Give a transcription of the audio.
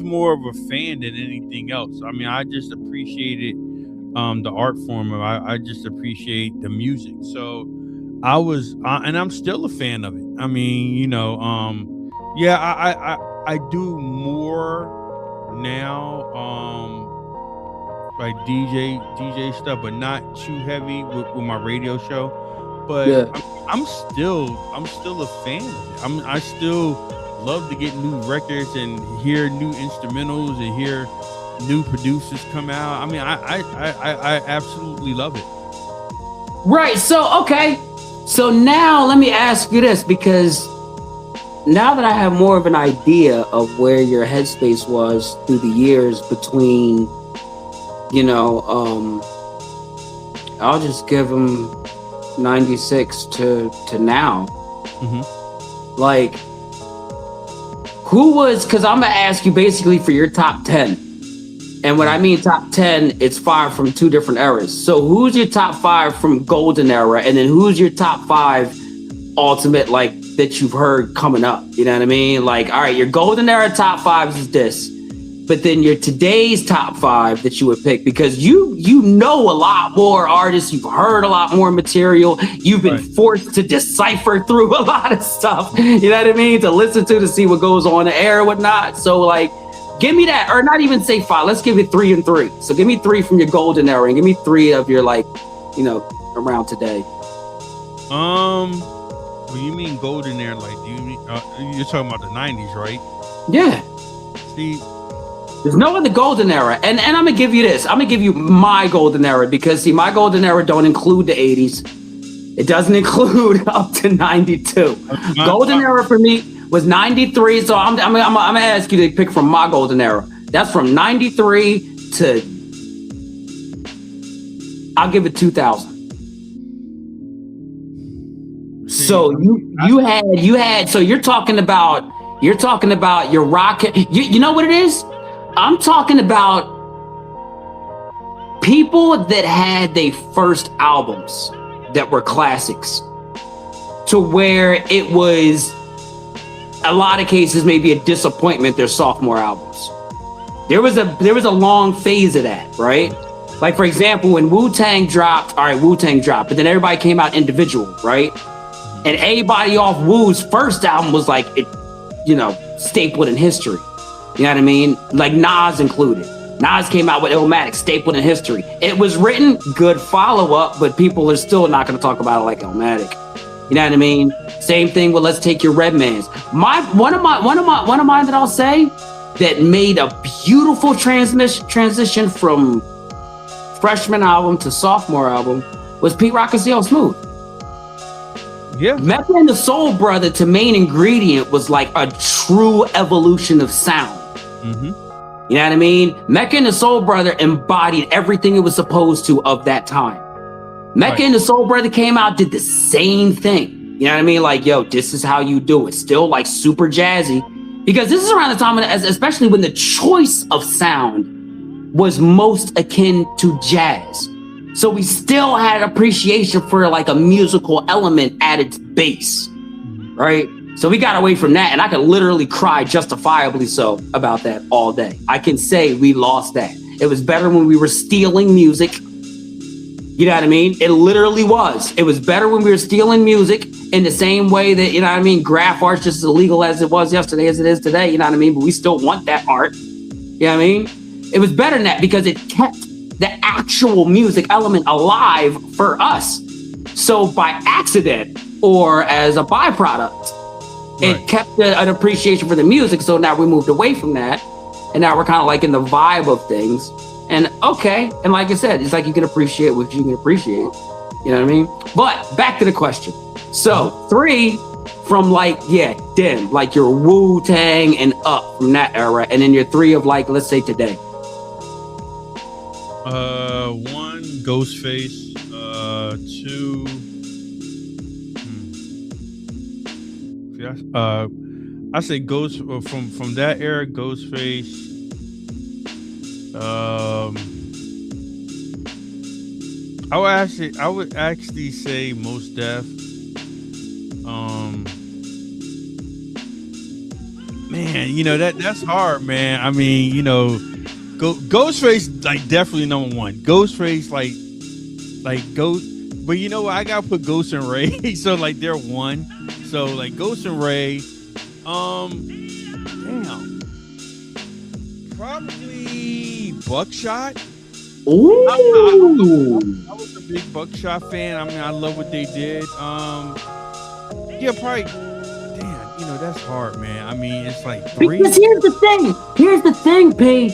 more of a fan than anything else. I mean, I just appreciated the art form. I just appreciate the music. So I was, and I'm still a fan of it. I mean, yeah, I do more now, like DJ stuff, but not too heavy with my radio show. But Yeah. I'm still a fan of it. I still love to get new records and hear new instrumentals and hear new producers come out. I mean, I absolutely love it. Right. So, okay. So now let me ask you this, because now that I have more of an idea of where your headspace was through the years between, I'll just give them 96 to now. Mm-hmm. Like, who was, because I'm going to ask you basically for your top 10. And when I mean top 10, it's 5 from 2 different eras. So who's your top 5 from golden era? And then who's your top 5 ultimate, like, that you've heard coming up? You know what I mean? Like, all right, your golden era top 5 is this. But then your today's top 5 that you would pick, because you know a lot more artists, you've heard a lot more material, you've been forced to decipher through a lot of stuff, you know what I mean, to listen to see what goes on the air and whatnot. So, like, give me that, or not even say 5, let's give it 3 and 3. So give me 3 from your golden era and give me 3 of your, like, around today. Well, you mean golden era? Like, do you mean you're talking about the 90s, right? Yeah. See, there's no other golden era, and I'm gonna give you this. I'm gonna give you my golden era, because see, my golden era don't include the 80s. It doesn't include up to 92. Golden era for me was 93. So I'm gonna ask you to pick from my golden era. That's from 93 to, I'll give it 2000. So you had so you're talking about your rock. You know what it is? I'm talking about people that had their first albums that were classics, to where it was a lot of cases maybe a disappointment their sophomore albums. There was a long phase of that, right? Like, for example, when Wu-Tang dropped, but then everybody came out individual, right? And everybody off Wu's first album was like, stapled in history. You know what I mean? Like Nas included. Nas came out with Illmatic, stapled in history. It was written, good follow-up, but people are still not going to talk about it like Illmatic. You know what I mean? Same thing with Let's Take Your Redmans. One of mine that I'll say that made a beautiful transition from freshman album to sophomore album was Pete Rock and CL Smooth. Yeah. Mecca and the Soul Brother to Main Ingredient was like a true evolution of sound. Mm-hmm. You know what I mean? Mecca and the Soul Brother embodied everything it was supposed to of that time. Mecca and the Soul Brother came out, did the same thing. You know what I mean? Like, yo, this is how you do it. Still like super jazzy. Because this is around the time, especially when the choice of sound was most akin to jazz. So we still had appreciation for like a musical element at its base, right? So we got away from that, and I could literally cry justifiably so about that all day. I can say we lost that. It was better when we were stealing music. You know what I mean? It literally was. It was better when we were stealing music in the same way that, you know what I mean, graph art's just as illegal as it was yesterday as it is today, you know what I mean? But we still want that art. You know what I mean? It was better than that because it kept the actual music element alive for us. So by accident or as a byproduct, it kept an appreciation for the music. So now we moved away from that, and now we're kind of like in the vibe of things. And okay, and like I said, it's like you can appreciate what you can appreciate. You know what I mean? But back to the question. So 3 from like, dim, like your Wu-Tang and up from that era, and then your 3 of like, let's say today. 1, Ghostface. 2. I say Ghost from that era. Ghostface. I would actually say Mos Def. Man, that's hard, man. I mean, Ghostface like definitely number one. Ghostface like Ghost, but you know what? I gotta put Ghost and Ray. So like they're one. So like Ghost and Ray. Damn. Probably Buckshot. Ooh. I was a big Buckshot fan. I mean, I love what they did. Yeah, probably. Damn, that's hard, man. I mean, it's like three. Because here's the thing, P.